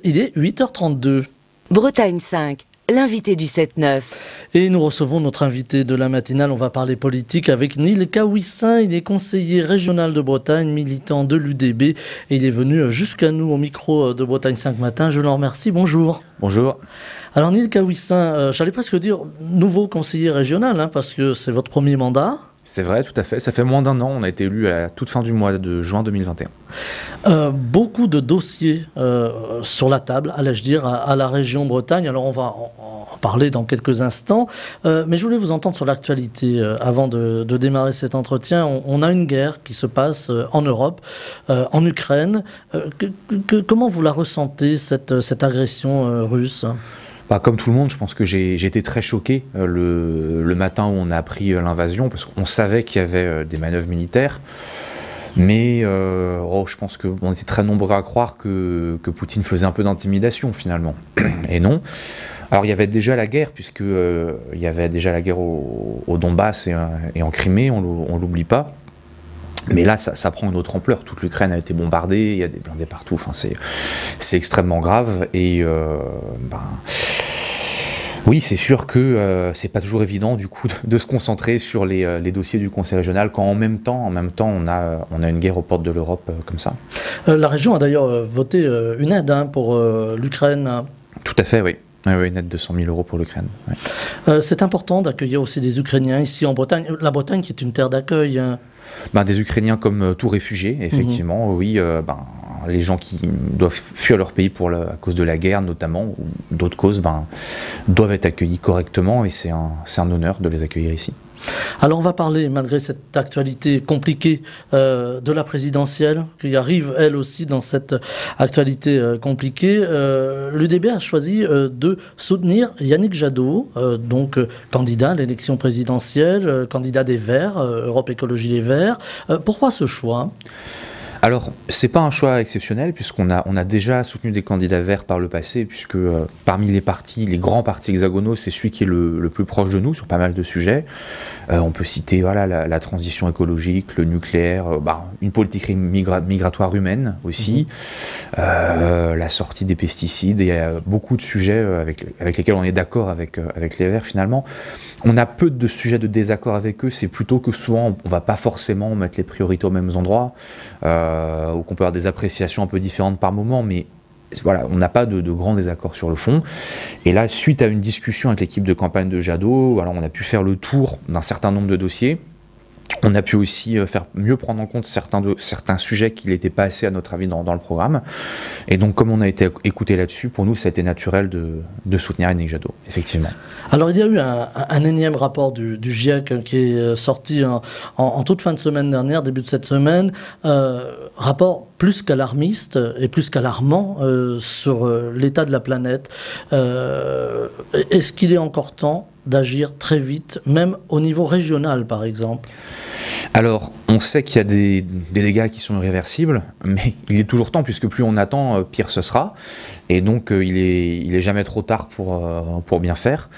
Il est 8h32. Bretagne 5, l'invité du 7-9. Et nous recevons notre invité de la matinale. On va parler politique avec Neil Kawissin. Il est conseiller régional de Bretagne, militant de l'UDB. Et il est venu jusqu'à nous au micro de Bretagne 5 matin. Je l'en remercie. Bonjour. Bonjour. Alors Neil Kawissin, j'allais presque dire nouveau conseiller régional, parce que c'est votre premier mandat. C'est vrai, tout à fait. Ça fait moins d'un an. On a été élu à la toute fin du mois de juin 2021. Beaucoup de dossiers sur la table, allais-je dire, à la région Bretagne. Alors on va en parler dans quelques instants. Mais je voulais vous entendre sur l'actualité avant de démarrer cet entretien. On a une guerre qui se passe en Europe, en Ukraine. Comment vous la ressentez, cette agression russe ? Comme tout le monde, je pense que j'ai été très choqué le matin où on a appris l'invasion, parce qu'on savait qu'il y avait des manœuvres militaires. Mais je pense qu'on était très nombreux à croire que Poutine faisait un peu d'intimidation finalement. Et non. Alors il y avait déjà la guerre, il y avait déjà la guerre au Donbass et en Crimée, on l'oublie pas. Mais là, ça prend une autre ampleur. Toute l'Ukraine a été bombardée, il y a des blindés partout. Enfin, c'est extrêmement grave. Et oui, c'est sûr que c'est pas toujours évident du coup de se concentrer sur les dossiers du Conseil régional quand en même temps, on a une guerre aux portes de l'Europe comme ça. La région a d'ailleurs voté une aide pour l'Ukraine. Tout à fait, oui. Oui, une aide de 100 000 € pour l'Ukraine. Oui. C'est important d'accueillir aussi des Ukrainiens ici en Bretagne. La Bretagne qui est une terre d'accueil. Des Ukrainiens comme tout réfugié, effectivement, oui. Les gens qui doivent fuir leur pays à cause de la guerre notamment, ou d'autres causes, doivent être accueillis correctement et c'est un honneur de les accueillir ici. Alors on va parler, malgré cette actualité compliquée, de la présidentielle, qui arrive elle aussi dans cette actualité compliquée. L'UDB a choisi de soutenir Yannick Jadot, candidat à l'élection présidentielle, candidat des Verts, Europe Écologie Les Verts. Pourquoi ce choix ? Alors, c'est pas un choix exceptionnel, puisqu'on a déjà soutenu des candidats verts par le passé, puisque parmi les grands partis hexagonaux, c'est celui qui est le plus proche de nous sur pas mal de sujets. On peut citer la transition écologique, le nucléaire, une politique migratoire humaine aussi, la sortie des pesticides. Il y a beaucoup de sujets avec lesquels on est d'accord avec les Verts finalement. On a peu de sujets de désaccord avec eux, c'est plutôt que souvent on va pas forcément mettre les priorités aux mêmes endroits. Ou qu'on peut avoir des appréciations un peu différentes par moment, mais voilà, on n'a pas de grands désaccords sur le fond. Et là, suite à une discussion avec l'équipe de campagne de Jadot, on a pu faire le tour d'un certain nombre de dossiers. On a pu aussi mieux prendre en compte certains sujets qui n'étaient pas assez, à notre avis, dans le programme. Et donc, comme on a été écouté là-dessus, pour nous, ça a été naturel de soutenir Yannick Jadot, effectivement. Alors, il y a eu un énième rapport du GIEC qui est sorti en toute fin de semaine dernière, début de cette semaine. Rapport plus qu'alarmiste et plus qu'alarmant sur l'état de la planète. Est-ce qu'il est encore temps d'agir très vite, même au niveau régional, par exemple ? Alors, on sait qu'il y a des dégâts qui sont irréversibles, mais il est toujours temps, puisque plus on attend, pire ce sera. Et donc, il est jamais trop tard pour bien faire.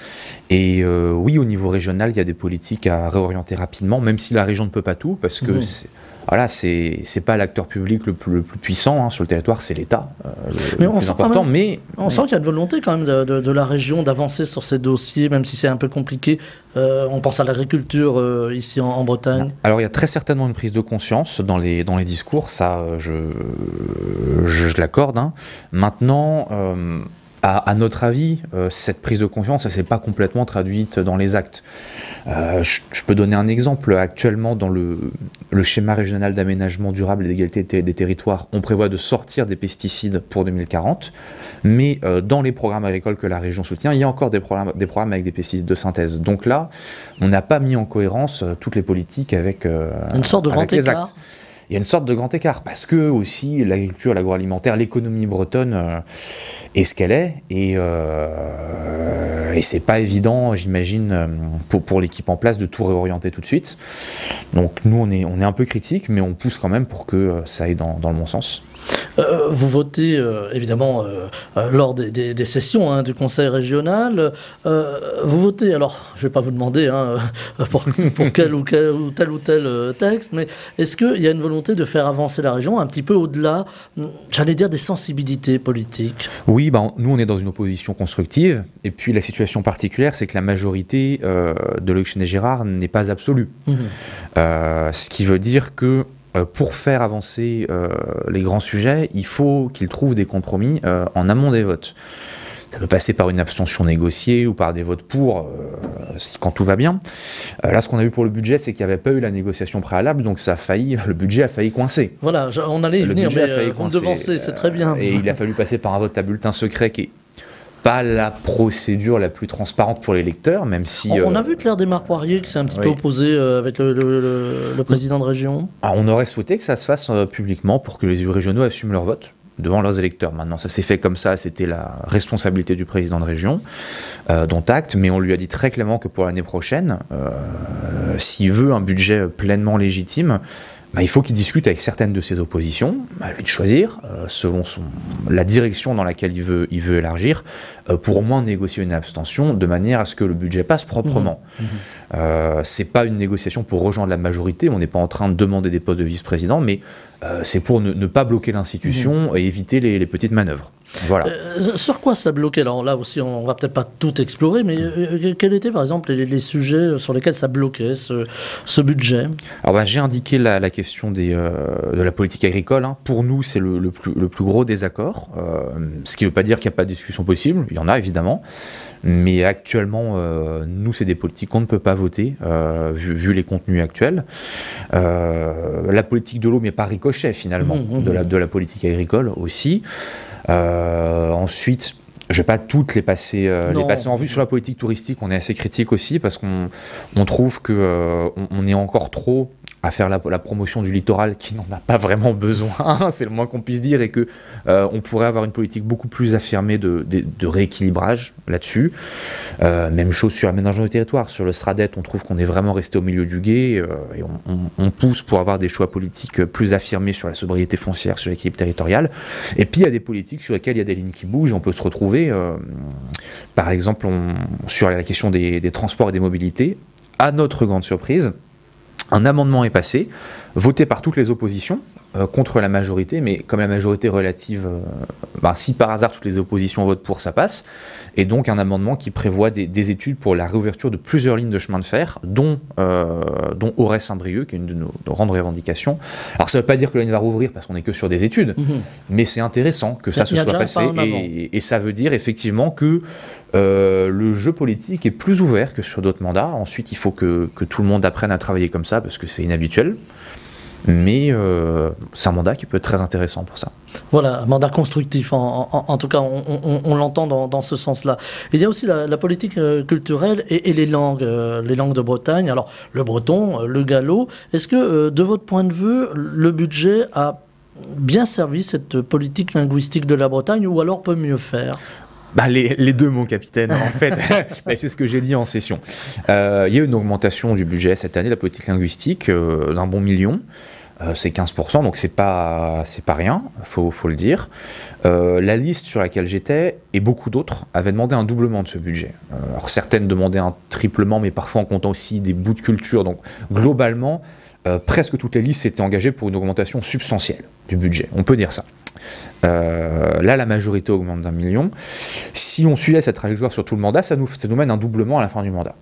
Et oui, au niveau régional, il y a des politiques à réorienter rapidement, même si la région ne peut pas tout, parce que c'est pas l'acteur public le plus puissant sur le territoire, c'est l'État le plus important. On sent qu'il y a une volonté quand même de la région d'avancer sur ces dossiers, même si c'est un peu compliqué. On pense à l'agriculture ici en Bretagne. Alors il y a très certainement une prise de conscience dans les discours, ça je l'accorde. Maintenant, à notre avis, cette prise de conscience, elle ne s'est pas complètement traduite dans les actes. Je peux donner un exemple. Actuellement, dans le schéma régional d'aménagement durable et d'égalité des territoires, on prévoit de sortir des pesticides pour 2040, mais dans les programmes agricoles que la région soutient, il y a encore des programmes avec des pesticides de synthèse. Donc là, on n'a pas mis en cohérence toutes les politiques avec une sorte de grand écart. Il y a une sorte de grand écart, parce que aussi l'agriculture, l'agroalimentaire, l'économie bretonne est ce qu'elle est, et c'est pas évident, j'imagine, pour l'équipe en place de tout réorienter tout de suite. Donc nous, on est un peu critique, mais on pousse quand même pour que ça aille dans le bon sens. Vous votez évidemment lors des sessions du Conseil régional. Vous votez, alors je ne vais pas vous demander pour tel ou tel texte, mais est-ce qu'il y a une volonté de faire avancer la région un petit peu au-delà, j'allais dire, des sensibilités politiques? Oui, nous on est dans une opposition constructive, et puis la situation particulière, c'est que la majorité de Loïc Chenet-Girard n'est pas absolue. Ce qui veut dire que pour faire avancer les grands sujets, il faut qu'il trouve des compromis en amont des votes. Ça peut passer par une abstention négociée ou par des votes pour, quand tout va bien. Là, ce qu'on a vu pour le budget, c'est qu'il n'y avait pas eu la négociation préalable, donc le budget a failli coincer. Voilà, on allait y venir, mais vous me devancez, c'est très bien. Et il a fallu passer par un vote à bulletin secret qui est pas la procédure la plus transparente pour les lecteurs, même si... On a vu Claire Desmarres-Poirier qui s'est un petit peu opposée avec le président de région. Alors, on aurait souhaité que ça se fasse publiquement pour que les élus régionaux assument leur vote devant leurs électeurs. Maintenant, ça s'est fait comme ça, c'était la responsabilité du président de région, dont acte, mais on lui a dit très clairement que pour l'année prochaine, s'il veut un budget pleinement légitime, il faut qu'il discute avec certaines de ses oppositions, à lui de choisir, selon la direction dans laquelle il veut élargir, pour au moins négocier une abstention, de manière à ce que le budget passe proprement. C'est pas une négociation pour rejoindre la majorité, on n'est pas en train de demander des postes de vice-président, mais c'est pour ne pas bloquer l'institution et éviter les petites manœuvres. Voilà. Sur quoi ça bloquait? Alors là aussi, on va peut-être pas tout explorer, mais quels étaient par exemple les sujets sur lesquels ça bloquait ce budget? Alors j'ai indiqué la question de la politique agricole. Pour nous, c'est le plus gros désaccord. Ce qui ne veut pas dire qu'il n'y a pas de discussion possible. Il y en a évidemment. Mais actuellement, nous, c'est des politiques qu'on ne peut pas voter, vu les contenus actuels. La politique de l'eau, mais pas ricochet finalement, de la politique agricole aussi. Ensuite, je ne vais pas toutes les passer en vue. Sur la politique touristique, on est assez critique aussi, parce qu'on trouve qu'on est encore trop à faire la promotion du littoral qui n'en a pas vraiment besoin, c'est le moins qu'on puisse dire, et que on pourrait avoir une politique beaucoup plus affirmée de rééquilibrage là-dessus. Même chose sur l'aménagement du territoire. Sur le SRADET, on trouve qu'on est vraiment resté au milieu du gué, et on pousse pour avoir des choix politiques plus affirmés sur la sobriété foncière, sur l'équilibre territorial. Et puis il y a des politiques sur lesquelles il y a des lignes qui bougent, on peut se retrouver, par exemple, sur la question des transports et des mobilités. À notre grande surprise, un amendement est passé, voté par toutes les oppositions, contre la majorité, mais comme la majorité relative, si par hasard toutes les oppositions votent pour, ça passe, et donc un amendement qui prévoit des études pour la réouverture de plusieurs lignes de chemin de fer, dont Auray-Saint-Brieuc, qui est une de nos grandes revendications. Alors ça ne veut pas dire que la ligne va rouvrir parce qu'on n'est que sur des études, mais c'est intéressant que ça se soit passé, et ça veut dire effectivement que le jeu politique est plus ouvert que sur d'autres mandats. Ensuite, il faut que tout le monde apprenne à travailler comme ça, parce que c'est inhabituel. Mais c'est un mandat qui peut être très intéressant pour ça. Voilà, un mandat constructif, en tout cas, on l'entend dans ce sens-là. Il y a aussi la politique culturelle et les langues de Bretagne. Alors, le breton, le gallo, est-ce que, de votre point de vue, le budget a bien servi cette politique linguistique de la Bretagne, ou alors peut mieux faire? Les deux, mon capitaine, en fait. C'est ce que j'ai dit en session. Il y a eu une augmentation du budget cette année, la politique linguistique, d'un bon million. C'est 15%, donc c'est pas rien, faut le dire. La liste sur laquelle j'étais, et beaucoup d'autres, avaient demandé un doublement de ce budget. Alors certaines demandaient un triplement, mais parfois en comptant aussi des bouts de culture. Donc globalement, presque toutes les listes s'étaient engagées pour une augmentation substantielle du budget. On peut dire ça. Là, la majorité augmente d'1 million. Si on suivait cette trajectoire sur tout le mandat, ça nous mène un doublement à la fin du mandat.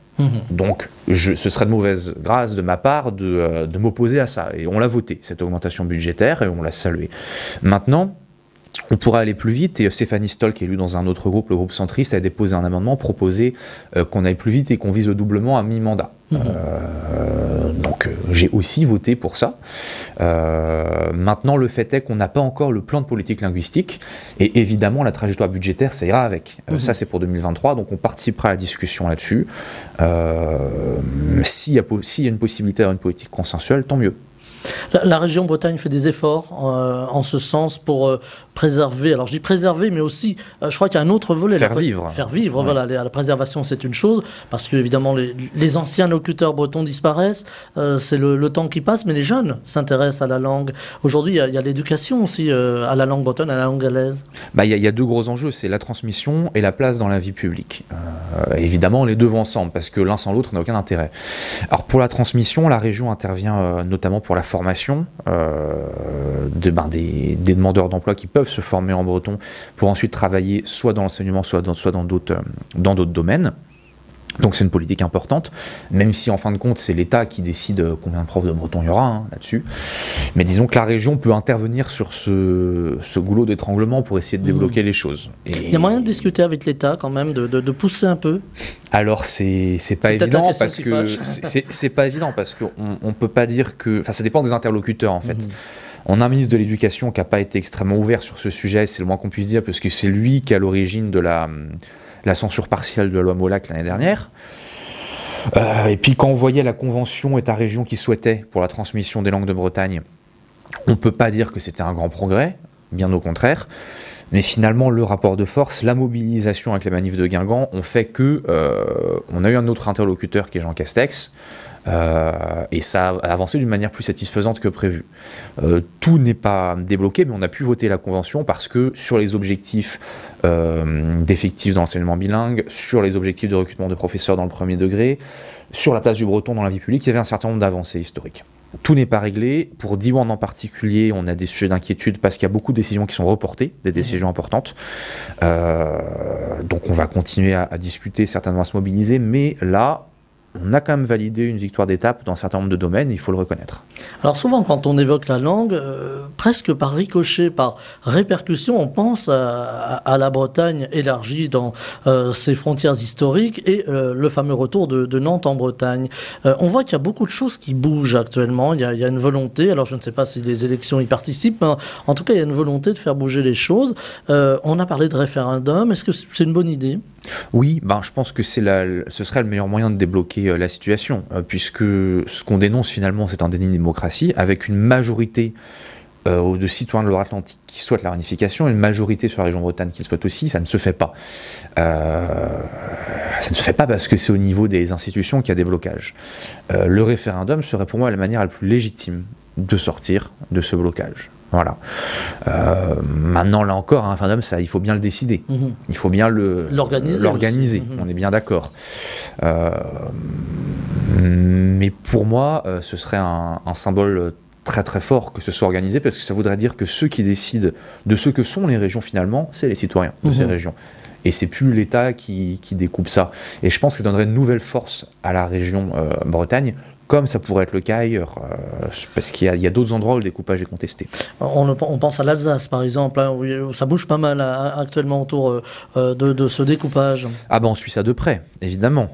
Donc, ce serait de mauvaise grâce de ma part de m'opposer à ça. Et on l'a voté, cette augmentation budgétaire, et on l'a saluée. Maintenant, on pourrait aller plus vite, et Stéphanie Stoll, qui est élue dans un autre groupe, le groupe centriste, a déposé un amendement, proposé qu'on aille plus vite et qu'on vise le doublement à mi-mandat. Donc j'ai aussi voté pour ça. Maintenant, le fait est qu'on n'a pas encore le plan de politique linguistique, et évidemment la trajectoire budgétaire, ça ira avec. Ça, c'est pour 2023, donc on participera à la discussion là-dessus. S'il y a une possibilité d'avoir une politique consensuelle, tant mieux. La région Bretagne fait des efforts en ce sens pour préserver, alors je dis préserver, mais aussi, je crois qu'il y a un autre volet. Faire vivre. Faire vivre, Ouais. voilà. La préservation, c'est une chose, parce que évidemment les anciens locuteurs bretons disparaissent, c'est le temps qui passe, mais les jeunes s'intéressent à la langue. Aujourd'hui, il y a l'éducation aussi à la langue bretonne, à la langue galaise. Bah, il y a deux gros enjeux, c'est la transmission et la place dans la vie publique. Évidemment, les deux vont ensemble, parce que l'un sans l'autre n'a aucun intérêt. Alors pour la transmission, la région intervient notamment pour la formation des demandeurs d'emploi qui peuvent se former en breton pour ensuite travailler soit dans l'enseignement, soit dans d'autres domaines. Donc c'est une politique importante, même si en fin de compte c'est l'État qui décide combien de profs de breton il y aura là-dessus. Mais disons que la région peut intervenir sur ce goulot d'étranglement pour essayer de débloquer les choses. Il y a moyen de discuter avec l'État quand même, de pousser un peu. Alors c'est pas évident parce que c'est pas évident parce qu'on peut pas dire que, enfin ça dépend des interlocuteurs en fait. On a un ministre de l'Éducation qui n'a pas été extrêmement ouvert sur ce sujet, c'est le moins qu'on puisse dire, parce que c'est lui qui est à l'origine de la censure partielle de la loi Molac l'année dernière. Et puis quand on voyait la convention État-région qui souhaitait pour la transmission des langues de Bretagne, on ne peut pas dire que c'était un grand progrès, bien au contraire. Mais finalement, le rapport de force, la mobilisation avec les manifs de Guingamp ont fait que on a eu un autre interlocuteur qui est Jean Castex, et ça a avancé d'une manière plus satisfaisante que prévu. Tout n'est pas débloqué, mais on a pu voter la convention parce que sur les objectifs d'effectifs dans l'enseignement bilingue, sur les objectifs de recrutement de professeurs dans le premier degré, sur la place du breton dans la vie publique, il y avait un certain nombre d'avancées historiques. Tout n'est pas réglé. Pour Diwan en particulier, on a des sujets d'inquiétude parce qu'il y a beaucoup de décisions qui sont reportées, des décisions importantes. Donc on va continuer à discuter, certainement à se mobiliser, mais là, on a quand même validé une victoire d'étape dans un certain nombre de domaines, il faut le reconnaître. Alors souvent, quand on évoque la langue, presque par ricochet, par répercussion, on pense à la Bretagne élargie dans ses frontières historiques et le fameux retour de Nantes en Bretagne. On voit qu'il y a beaucoup de choses qui bougent actuellement, il y a une volonté, alors je ne sais pas si les élections y participent, mais en tout cas il y a une volonté de faire bouger les choses. On a parlé de référendum, est-ce que c'est une bonne idée ? Oui, je pense que ce serait le meilleur moyen de débloquer la situation, puisque ce qu'on dénonce finalement, c'est un déni de démocratie, avec une majorité de citoyens de Loire-Atlantique qui souhaitent la réunification, et une majorité sur la région Bretagne qui le souhaite aussi, ça ne se fait pas. Ça ne se fait pas parce que c'est au niveau des institutions qu'il y a des blocages. Le référendum serait pour moi la manière la plus légitime de sortir de ce blocage. Voilà. Maintenant, là encore, un référendum, il faut bien le décider. Il faut bien l'organiser. On est bien d'accord. Mais pour moi, ce serait un symbole très très fort que ce soit organisé, parce que ça voudrait dire que ceux qui décident de ce que sont les régions finalement, c'est les citoyens de ces régions. Et c'est plus l'État qui découpe ça. Et je pense que ça donnerait une nouvelle force à la région Bretagne, comme ça pourrait être le cas ailleurs, parce qu'il y a d'autres endroits où le découpage est contesté. On pense à l'Alsace, par exemple, hein, où ça bouge pas mal actuellement autour de ce découpage. Ah on suit ça de près, évidemment.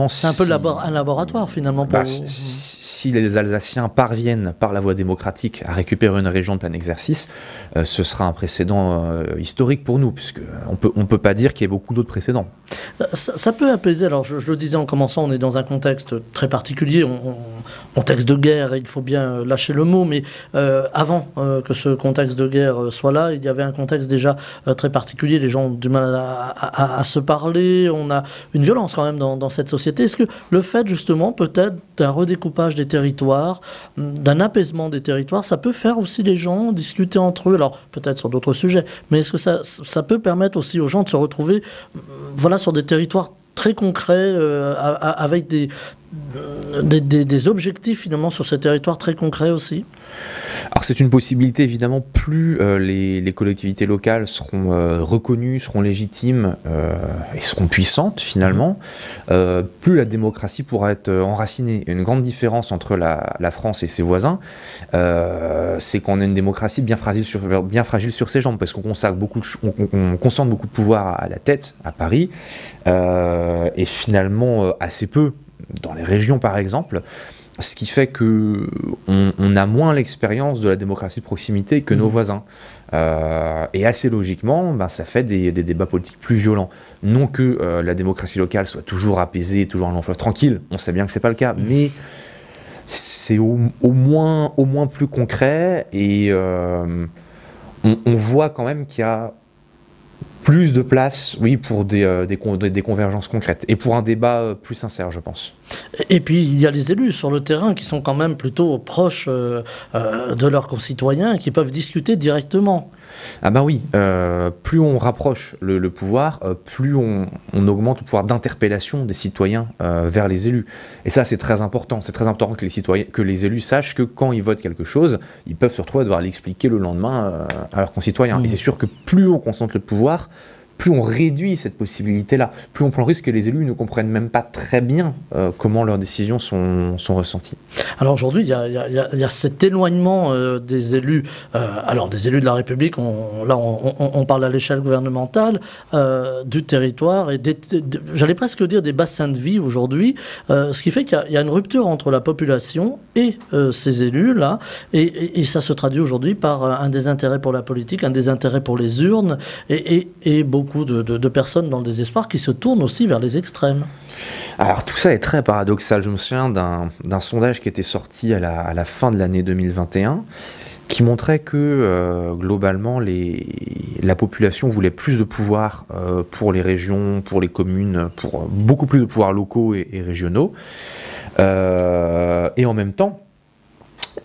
C'est un peu un laboratoire, finalement. Si les Alsaciens parviennent, par la voie démocratique, à récupérer une région de plein exercice, ce sera un précédent historique pour nous, puisqu'on ne peut pas dire qu'il y ait beaucoup d'autres précédents. Ça peut apaiser. Alors, je le disais en commençant, on est dans un contexte très particulier, contexte de guerre, il faut bien lâcher le mot, mais avant que ce contexte de guerre soit là, il y avait un contexte déjà très particulier, les gens ont du mal à se parler, on a une violence quand même dans cette société. Est-ce que le fait justement peut-être d'un redécoupage des territoires, d'un apaisement des territoires, ça peut faire aussi les gens discuter entre eux, alors peut-être sur d'autres sujets, mais est-ce que ça peut permettre aussi aux gens de se retrouver sur des territoires très concrets, avec des objectifs finalement sur ces territoires très concrets aussi? Alors c'est une possibilité évidemment, plus les collectivités locales seront reconnues, seront légitimes et seront puissantes finalement, plus la démocratie pourra être enracinée. Une grande différence entre la France et ses voisins, c'est qu'on a une démocratie bien fragile sur ses jambes, parce qu'on concentre beaucoup de pouvoir à la tête, à Paris, et finalement assez peu dans les régions par exemple, ce qui fait qu'on a moins l'expérience de la démocratie de proximité que nos voisins. Et assez logiquement, ça fait des débats politiques plus violents. Non que la démocratie locale soit toujours apaisée, toujours un long fleuve tranquille, on sait bien que c'est pas le cas, mais c'est au moins plus concret et on voit quand même qu'il y a plus de place, oui, pour des convergences concrètes et pour un débat plus sincère, je pense. Et puis, il y a les élus sur le terrain qui sont quand même plutôt proches de leurs concitoyens et qui peuvent discuter directement. Ah ben oui, plus on rapproche le pouvoir, plus on augmente le pouvoir d'interpellation des citoyens vers les élus. Et ça, c'est très important. C'est très important que les élus sachent que quand ils votent quelque chose, ils peuvent se retrouver à devoir l'expliquer le lendemain à leurs concitoyens. Et c'est sûr que plus on concentre le pouvoir, plus on réduit cette possibilité-là, plus on prend le risque que les élus ne comprennent même pas très bien comment leurs décisions sont ressenties. Alors aujourd'hui, il y a cet éloignement des élus, alors des élus de la République, on parle à l'échelle gouvernementale, du territoire, et j'allais presque dire des bassins de vie aujourd'hui, ce qui fait qu'il y a une rupture entre la population et ces élus-là, et ça se traduit aujourd'hui par un désintérêt pour la politique, un désintérêt pour les urnes, et beaucoup de personnes dans le désespoir qui se tournent aussi vers les extrêmes. Alors tout ça est très paradoxal. Je me souviens d'un sondage qui était sorti à la fin de l'année 2021 qui montrait que globalement la population voulait plus de pouvoir pour les régions, pour les communes, pour beaucoup plus de pouvoirs locaux et régionaux. Et en même temps,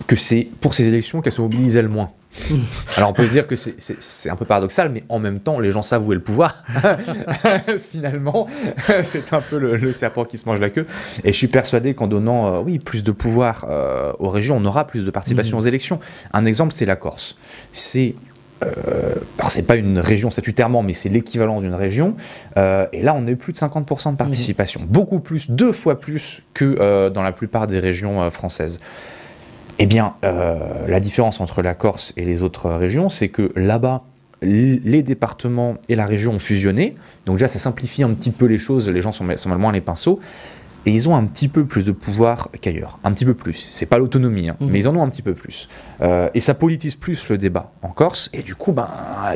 que c'est pour ces élections qu'elles se mobilisaient le moins. Alors on peut se dire que c'est un peu paradoxal, mais en même temps les gens savent où est le pouvoir. Finalement, c'est un peu le serpent qui se mange la queue. Et je suis persuadé qu'en donnant plus de pouvoir aux régions, on aura plus de participation aux élections. Un exemple, c'est la Corse. Alors c'est pas une région statutairement, mais c'est l'équivalent d'une région. Et là, on a eu plus de 50% de participation. Beaucoup plus, 2 fois plus que dans la plupart des régions françaises. Eh bien, la différence entre la Corse et les autres régions, c'est que là-bas, les départements et la région ont fusionné. Donc déjà, ça simplifie un petit peu les choses. Les gens sont moins les pinceaux. Et ils ont un petit peu plus de pouvoir qu'ailleurs. Un petit peu plus. C'est pas l'autonomie, mais ils en ont un petit peu plus. Et ça politise plus le débat en Corse. Et du coup,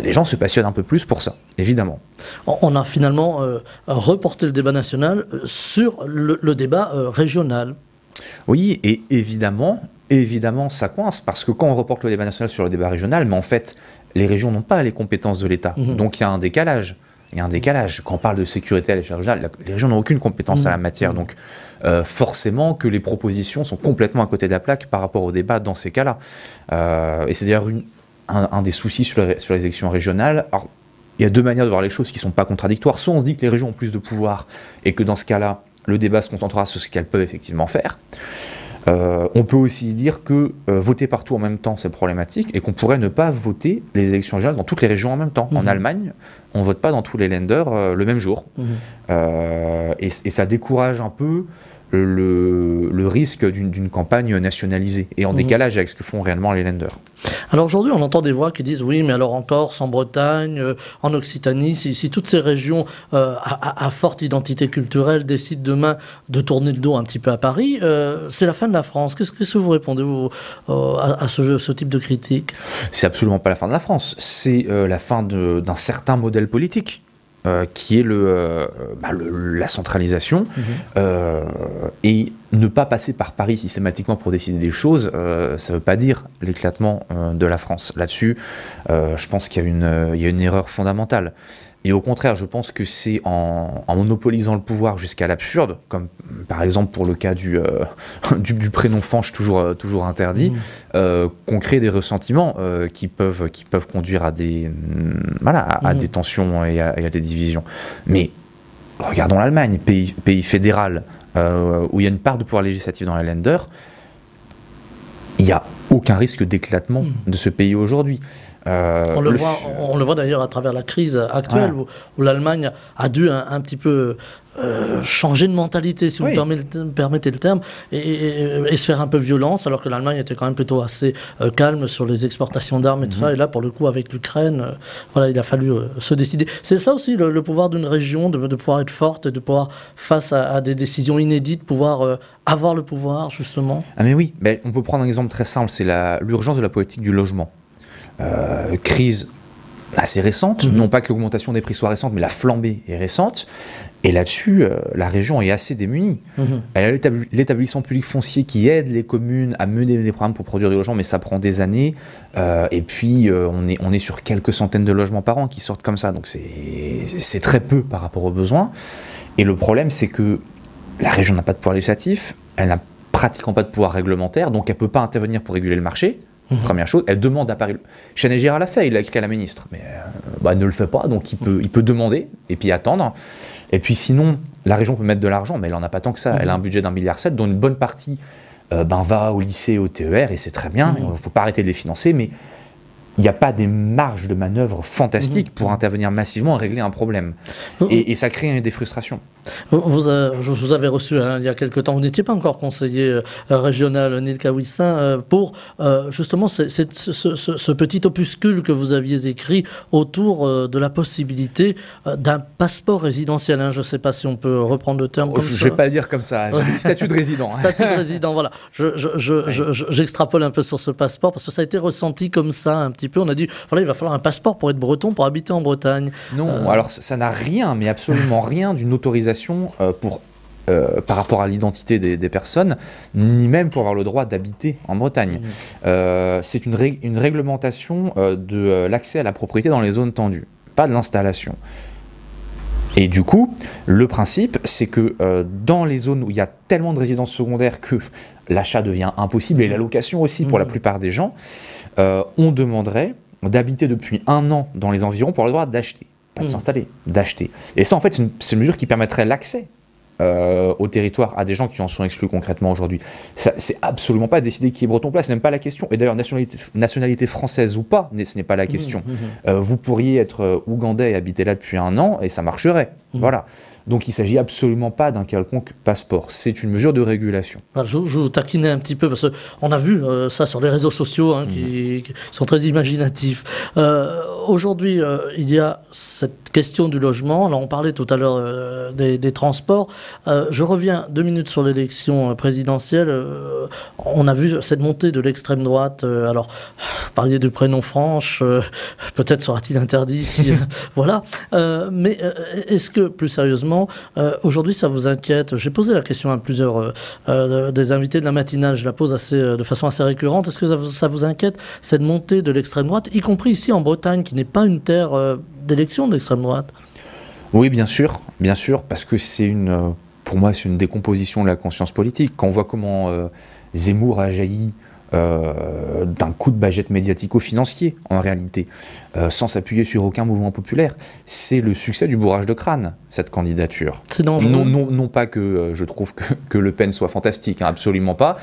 les gens se passionnent un peu plus pour ça, évidemment. On a finalement reporté le débat national sur le débat régional. Oui, et évidemment, ça coince, parce que quand on reporte le débat national sur le débat régional, mais en fait, les régions n'ont pas les compétences de l'État. Donc il y a un décalage. Quand on parle de sécurité à l'échelle régionale, les régions n'ont aucune compétence à la matière. Donc forcément que les propositions sont complètement à côté de la plaque par rapport au débat dans ces cas-là. Et c'est d'ailleurs un des soucis sur les élections régionales. Alors, il y a 2 manières de voir les choses qui ne sont pas contradictoires. Soit on se dit que les régions ont plus de pouvoir et que dans ce cas-là, le débat se concentrera sur ce qu'elles peuvent effectivement faire. On peut aussi se dire que voter partout en même temps, c'est problématique, et qu'on pourrait ne pas voter les élections régionales dans toutes les régions en même temps. En Allemagne, on ne vote pas dans tous les Länder le même jour. Et ça décourage un peu le risque d'une campagne nationalisée et en décalage avec ce que font réellement les Länder. Alors aujourd'hui, on entend des voix qui disent oui, mais alors en Corse, en Bretagne, en Occitanie, si toutes ces régions à forte identité culturelle décident demain de tourner le dos un petit peu à Paris, c'est la fin de la France. Qu'est-ce que vous répondez à ce type de critique? C'est absolument pas la fin de la France, c'est la fin d'un certain modèle politique. Qui est la centralisation, et ne pas passer par Paris systématiquement pour décider des choses, ça ne veut pas dire l'éclatement de la France. Là-dessus, je pense qu'il y a une erreur fondamentale. Et au contraire, je pense que c'est en monopolisant le pouvoir jusqu'à l'absurde, comme par exemple pour le cas du prénom Fanche toujours interdit, qu'on crée des ressentiments qui peuvent conduire à des tensions et à des divisions. Mais regardons l'Allemagne, pays fédéral, où il y a une part de pouvoir législatif dans les Länder, il n'y a aucun risque d'éclatement de ce pays aujourd'hui. On le voit d'ailleurs à travers la crise actuelle, où l'Allemagne a dû un petit peu changer de mentalité, si vous permettez le terme, et se faire un peu violence, alors que l'Allemagne était quand même plutôt assez calme sur les exportations d'armes et tout ça. Et là, pour le coup, avec l'Ukraine, il a fallu se décider. C'est ça aussi le pouvoir d'une région, de pouvoir être forte, de pouvoir, face à des décisions inédites, pouvoir avoir le pouvoir, justement. Ah mais oui, on peut prendre un exemple très simple, c'est l'urgence de la politique du logement. Crise assez récente, non pas que l'augmentation des prix soit récente, mais la flambée est récente, et là-dessus, la région est assez démunie. Elle a l'établissement public foncier qui aide les communes à mener des programmes pour produire des logements, mais ça prend des années, et puis on est sur quelques centaines de logements par an qui sortent comme ça, donc c'est très peu par rapport aux besoins, et le problème c'est que la région n'a pas de pouvoir législatif, elle n'a pratiquement pas de pouvoir réglementaire, donc elle ne peut pas intervenir pour réguler le marché. Première chose, elle demande à Paris. Chenet Girard l'a fait, il l'a écrit à la ministre, mais elle ne le fait pas, donc il peut demander et puis attendre. Et puis sinon, la région peut mettre de l'argent, mais elle n'en a pas tant que ça. Elle a un budget d'1,7 milliard, dont une bonne partie va au lycée, au TER, et c'est très bien, il ne faut pas arrêter de les financer, mais il n'y a pas des marges de manœuvre fantastiques pour intervenir massivement et régler un problème. Et ça crée des frustrations. Je vous avais reçu il y a quelque temps, vous n'étiez pas encore conseiller régional, Neil Kawissin, pour justement ce petit opuscule que vous aviez écrit autour de la possibilité d'un passeport résidentiel. Je ne sais pas si on peut reprendre le terme comme ça. Je ne vais pas le dire comme ça, j'ai dit statut de résident. Statut de résident, voilà. J'extrapole un peu sur ce passeport, parce que ça a été ressenti comme ça un petit peu. On a dit, voilà, il va falloir un passeport pour être breton, pour habiter en Bretagne. Non, alors ça n'a rien, mais absolument rien d'une autorisation par rapport à l'identité des personnes, ni même pour avoir le droit d'habiter en Bretagne. C'est une réglementation de l'accès à la propriété dans les zones tendues, pas de l'installation. Et du coup, le principe, c'est que dans les zones où il y a tellement de résidences secondaires que l'achat devient impossible, et la location aussi pour la plupart des gens, on demanderait d'habiter depuis 1 an dans les environs pour avoir le droit d'acheter. Pas de s'installer, d'acheter. Et ça, en fait, c'est une mesure qui permettrait l'accès au territoire à des gens qui en sont exclus concrètement aujourd'hui. C'est absolument pas décider qui est breton place, c'est même pas la question. Et d'ailleurs, nationalité française ou pas, ce n'est pas la question. Vous pourriez être ougandais et habiter là depuis 1 an, et ça marcherait. Voilà. Donc il ne s'agit absolument pas d'un quelconque passeport, c'est une mesure de régulation. Je vous taquinais un petit peu, parce qu'on a vu ça sur les réseaux sociaux qui sont très imaginatifs. Aujourd'hui, il y a cette question du logement. Alors on parlait tout à l'heure des transports. Je reviens 2 minutes sur l'élection présidentielle. On a vu cette montée de l'extrême droite. Alors, vous parliez de prénom Franche, peut-être sera-t-il interdit si, voilà. Mais est-ce que, plus sérieusement, aujourd'hui, ça vous inquiète? J'ai posé la question à plusieurs des invités de la matinale, je la pose de façon assez récurrente. Est-ce que ça vous inquiète, cette montée de l'extrême droite, y compris ici en Bretagne, qui n'est pas une terre d'élection de l'extrême droite? Oui, bien sûr, parce que pour moi, c'est une décomposition de la conscience politique. Quand on voit comment Zemmour a jailli d'un coup de baguette médiatico-financier, en réalité, sans s'appuyer sur aucun mouvement populaire. C'est le succès du bourrage de crâne, cette candidature. C'est dangereux. Non pas que je trouve que Le Pen soit fantastique, absolument pas.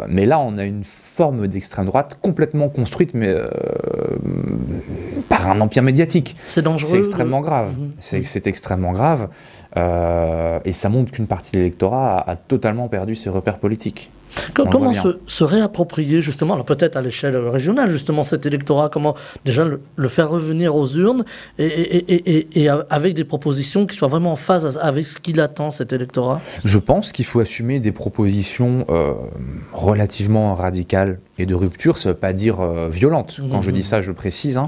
Mais là, on a une forme d'extrême droite complètement construite par un empire médiatique. C'est dangereux. C'est extrêmement grave. C'est extrêmement grave. Et ça montre qu'une partie de l'électorat a totalement perdu ses repères politiques. Comment se réapproprier justement, alors peut-être à l'échelle régionale, justement cet électorat, comment déjà le faire revenir aux urnes et avec des propositions qui soient vraiment en phase avec ce qu'il attend, cet électorat? Je pense qu'il faut assumer des propositions relativement radicales et de rupture, ça ne veut pas dire violente. Quand je dis ça, je le précise.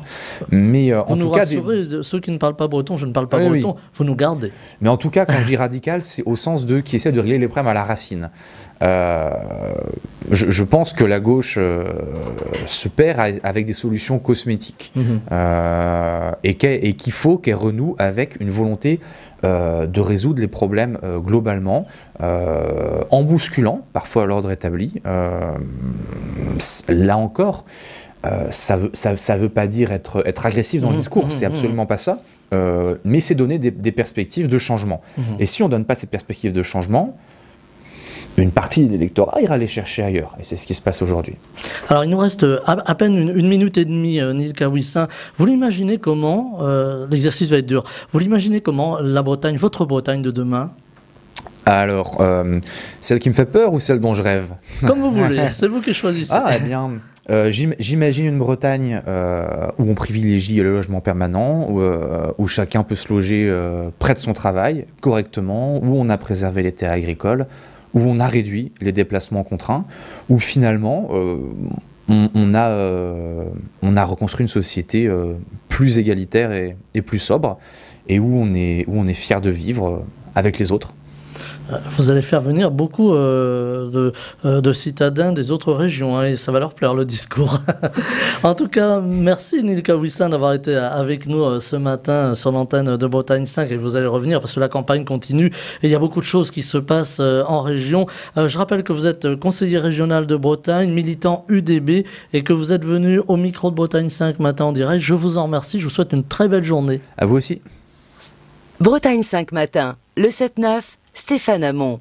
Mais en tout cas, vous nous rassurez, ceux qui ne parlent pas breton, je ne parle pas breton, vous nous gardez. Mais en tout cas, quand je dis radical, c'est au sens de qui essaie de régler les problèmes à la racine. Je pense que la gauche se perd avec des solutions cosmétiques et qu'il faut qu'elle renoue avec une volonté de résoudre les problèmes globalement, en bousculant parfois l'ordre établi. Là encore, ça veut pas dire être agressif dans le discours, c'est absolument pas ça, mais c'est donner des perspectives de changement. Et si on ne donne pas ces perspectives de changement, une partie de l'électorat ira les chercher ailleurs. Et c'est ce qui se passe aujourd'hui. Alors, il nous reste à peine une minute et demie, Neil Kawissin. Vous l'imaginez comment, l'exercice va être dur, vous l'imaginez comment la Bretagne, votre Bretagne de demain? Alors, celle qui me fait peur ou celle dont je rêve? Comme vous voulez, c'est vous qui choisissez. Ah, eh bien, j'imagine une Bretagne où on privilégie le logement permanent, où chacun peut se loger près de son travail, correctement, où on a préservé les terres agricoles, où on a réduit les déplacements contraints, où finalement on a reconstruit une société plus égalitaire et plus sobre, et où on est fier de vivre avec les autres. Vous allez faire venir beaucoup de citadins des autres régions, hein, et ça va leur plaire le discours. En tout cas, merci Nilka Wissam d'avoir été avec nous ce matin sur l'antenne de Bretagne 5, et vous allez revenir parce que la campagne continue et il y a beaucoup de choses qui se passent en région. Je rappelle que vous êtes conseiller régional de Bretagne, militant UDB, et que vous êtes venu au micro de Bretagne 5 matin en direct. Je vous en remercie, je vous souhaite une très belle journée. À vous aussi. Bretagne 5 matin, le 7-9, Stéphane Hamon.